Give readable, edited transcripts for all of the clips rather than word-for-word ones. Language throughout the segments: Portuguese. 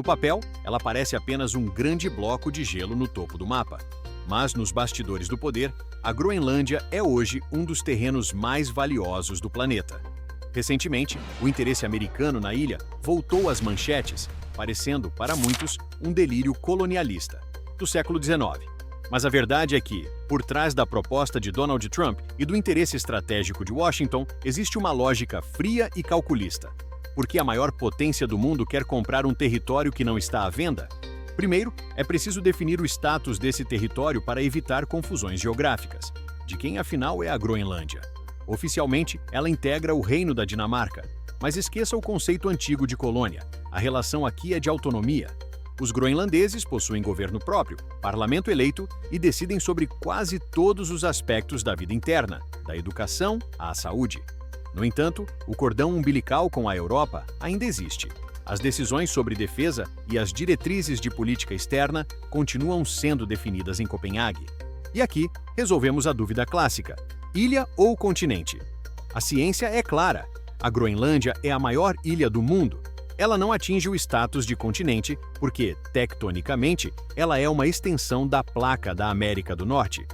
No papel, ela parece apenas um grande bloco de gelo no topo do mapa. Mas nos bastidores do poder, a Groenlândia é hoje um dos terrenos mais valiosos do planeta. Recentemente, o interesse americano na ilha voltou às manchetes, parecendo, para muitos, um delírio colonialista do século XIX. Mas a verdade é que, por trás da proposta de Donald Trump e do interesse estratégico de Washington, existe uma lógica fria e calculista. Por que a maior potência do mundo quer comprar um território que não está à venda? Primeiro, é preciso definir o status desse território para evitar confusões geográficas. De quem, afinal, é a Groenlândia? Oficialmente, ela integra o Reino da Dinamarca, mas esqueça o conceito antigo de colônia. A relação aqui é de autonomia. Os groenlandeses possuem governo próprio, parlamento eleito e decidem sobre quase todos os aspectos da vida interna, da educação à saúde. No entanto, o cordão umbilical com a Europa ainda existe. As decisões sobre defesa e as diretrizes de política externa continuam sendo definidas em Copenhague. E aqui, resolvemos a dúvida clássica: ilha ou continente? A ciência é clara. A Groenlândia é a maior ilha do mundo. Ela não atinge o status de continente porque, tectonicamente, ela é uma extensão da placa da América do Norte.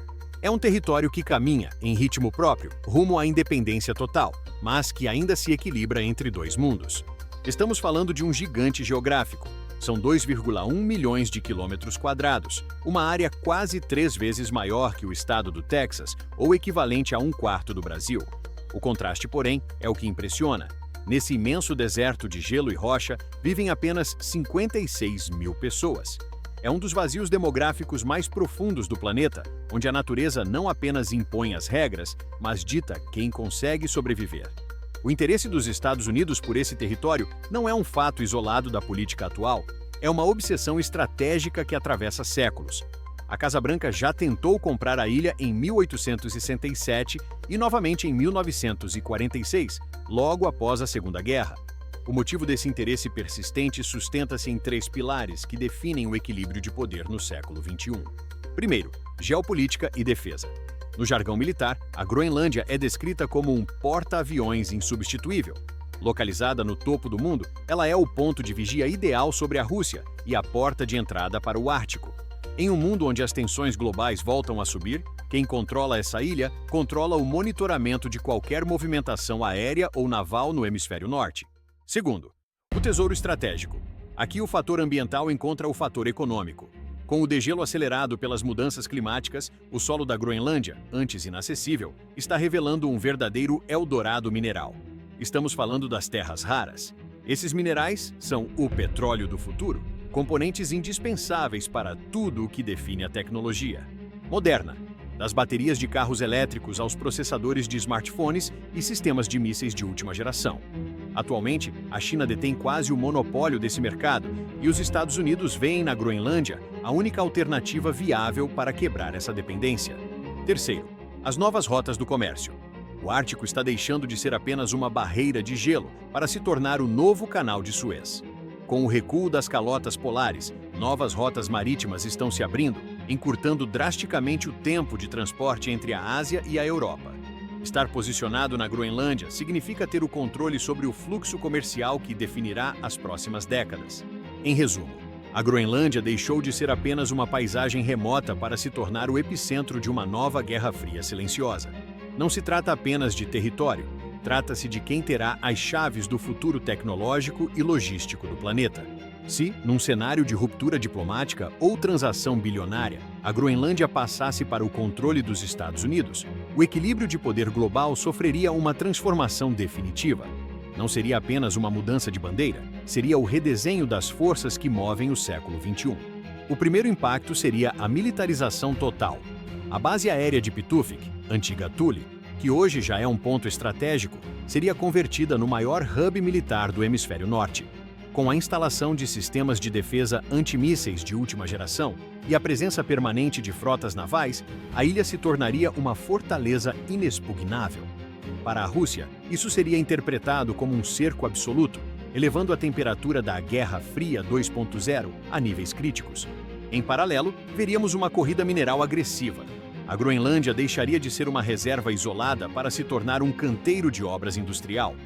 É um território que caminha, em ritmo próprio, rumo à independência total, mas que ainda se equilibra entre dois mundos. Estamos falando de um gigante geográfico. São 2,1 milhões de quilômetros quadrados, uma área quase 3 vezes maior que o estado do Texas, ou equivalente a 1/4 do Brasil. O contraste, porém, é o que impressiona. Nesse imenso deserto de gelo e rocha, vivem apenas 56 mil pessoas. É um dos vazios demográficos mais profundos do planeta, onde a natureza não apenas impõe as regras, mas dita quem consegue sobreviver. O interesse dos Estados Unidos por esse território não é um fato isolado da política atual, é uma obsessão estratégica que atravessa séculos. A Casa Branca já tentou comprar a ilha em 1867 e novamente em 1946, logo após a Segunda Guerra. O motivo desse interesse persistente sustenta-se em 3 pilares que definem o equilíbrio de poder no século XXI. Primeiro, geopolítica e defesa. No jargão militar, a Groenlândia é descrita como um porta-aviões insubstituível. Localizada no topo do mundo, ela é o ponto de vigia ideal sobre a Rússia e a porta de entrada para o Ártico. Em um mundo onde as tensões globais voltam a subir, quem controla essa ilha controla o monitoramento de qualquer movimentação aérea ou naval no hemisfério norte. Segundo, o tesouro estratégico. Aqui o fator ambiental encontra o fator econômico. Com o degelo acelerado pelas mudanças climáticas, o solo da Groenlândia, antes inacessível, está revelando um verdadeiro Eldorado mineral. Estamos falando das terras raras. Esses minerais são o petróleo do futuro, componentes indispensáveis para tudo o que define a tecnologia moderna, das baterias de carros elétricos aos processadores de smartphones e sistemas de mísseis de última geração. Atualmente, a China detém quase o monopólio desse mercado e os Estados Unidos veem na Groenlândia a única alternativa viável para quebrar essa dependência. Terceiro, as novas rotas do comércio. O Ártico está deixando de ser apenas uma barreira de gelo para se tornar o novo Canal de Suez. Com o recuo das calotas polares, novas rotas marítimas estão se abrindo, encurtando drasticamente o tempo de transporte entre a Ásia e a Europa. Estar posicionado na Groenlândia significa ter o controle sobre o fluxo comercial que definirá as próximas décadas. Em resumo, a Groenlândia deixou de ser apenas uma paisagem remota para se tornar o epicentro de uma nova Guerra Fria silenciosa. Não se trata apenas de território, trata-se de quem terá as chaves do futuro tecnológico e logístico do planeta. Se, num cenário de ruptura diplomática ou transação bilionária, a Groenlândia passasse para o controle dos Estados Unidos, o equilíbrio de poder global sofreria uma transformação definitiva. Não seria apenas uma mudança de bandeira, seria o redesenho das forças que movem o século XXI. O primeiro impacto seria a militarização total. A base aérea de Pituffik, antiga Thule, que hoje já é um ponto estratégico, seria convertida no maior hub militar do hemisfério norte. Com a instalação de sistemas de defesa antimísseis de última geração e a presença permanente de frotas navais, a ilha se tornaria uma fortaleza inexpugnável. Para a Rússia, isso seria interpretado como um cerco absoluto, elevando a temperatura da Guerra Fria 2.0 a níveis críticos. Em paralelo, veríamos uma corrida mineral agressiva. A Groenlândia deixaria de ser uma reserva isolada para se tornar um canteiro de obras industrial.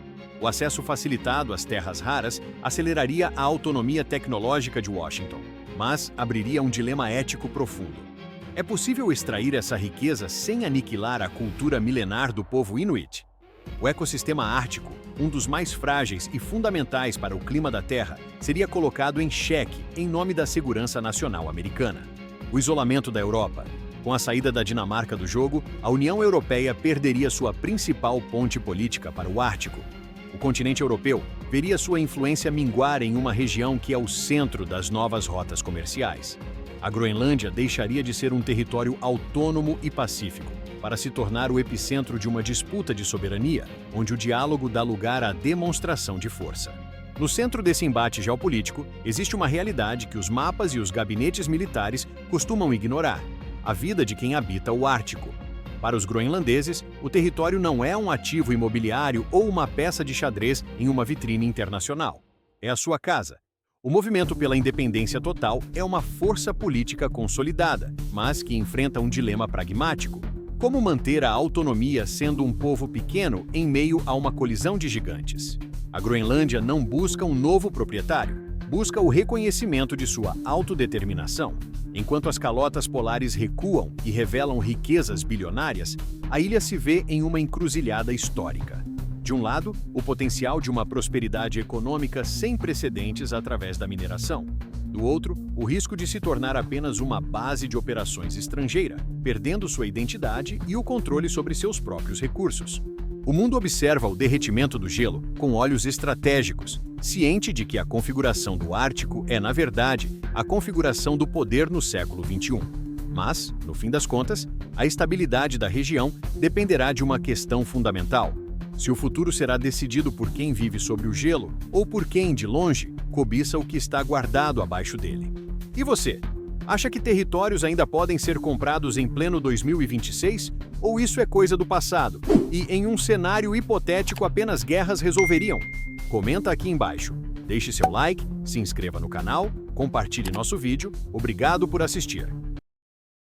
O acesso facilitado às terras raras aceleraria a autonomia tecnológica de Washington, mas abriria um dilema ético profundo. É possível extrair essa riqueza sem aniquilar a cultura milenar do povo Inuit? O ecossistema ártico, um dos mais frágeis e fundamentais para o clima da Terra, seria colocado em xeque em nome da segurança nacional americana. O isolamento da Europa. Com a saída da Dinamarca do jogo, a União Europeia perderia sua principal ponte política para o Ártico. O continente europeu veria sua influência minguar em uma região que é o centro das novas rotas comerciais. A Groenlândia deixaria de ser um território autônomo e pacífico, para se tornar o epicentro de uma disputa de soberania, onde o diálogo dá lugar à demonstração de força. No centro desse embate geopolítico, existe uma realidade que os mapas e os gabinetes militares costumam ignorar: a vida de quem habita o Ártico. Para os groenlandeses, o território não é um ativo imobiliário ou uma peça de xadrez em uma vitrine internacional. É a sua casa. O movimento pela independência total é uma força política consolidada, mas que enfrenta um dilema pragmático. Como manter a autonomia sendo um povo pequeno em meio a uma colisão de gigantes? A Groenlândia não busca um novo proprietário, busca o reconhecimento de sua autodeterminação. Enquanto as calotas polares recuam e revelam riquezas bilionárias, a ilha se vê em uma encruzilhada histórica. De um lado, o potencial de uma prosperidade econômica sem precedentes através da mineração. Do outro, o risco de se tornar apenas uma base de operações estrangeira, perdendo sua identidade e o controle sobre seus próprios recursos. O mundo observa o derretimento do gelo com olhos estratégicos, ciente de que a configuração do Ártico é, na verdade, a configuração do poder no século XXI. Mas, no fim das contas, a estabilidade da região dependerá de uma questão fundamental: se o futuro será decidido por quem vive sobre o gelo ou por quem, de longe, cobiça o que está guardado abaixo dele. E você? Acha que territórios ainda podem ser comprados em pleno 2026? Ou isso é coisa do passado? E, em um cenário hipotético, apenas guerras resolveriam? Comenta aqui embaixo. Deixe seu like, se inscreva no canal, compartilhe nosso vídeo. Obrigado por assistir.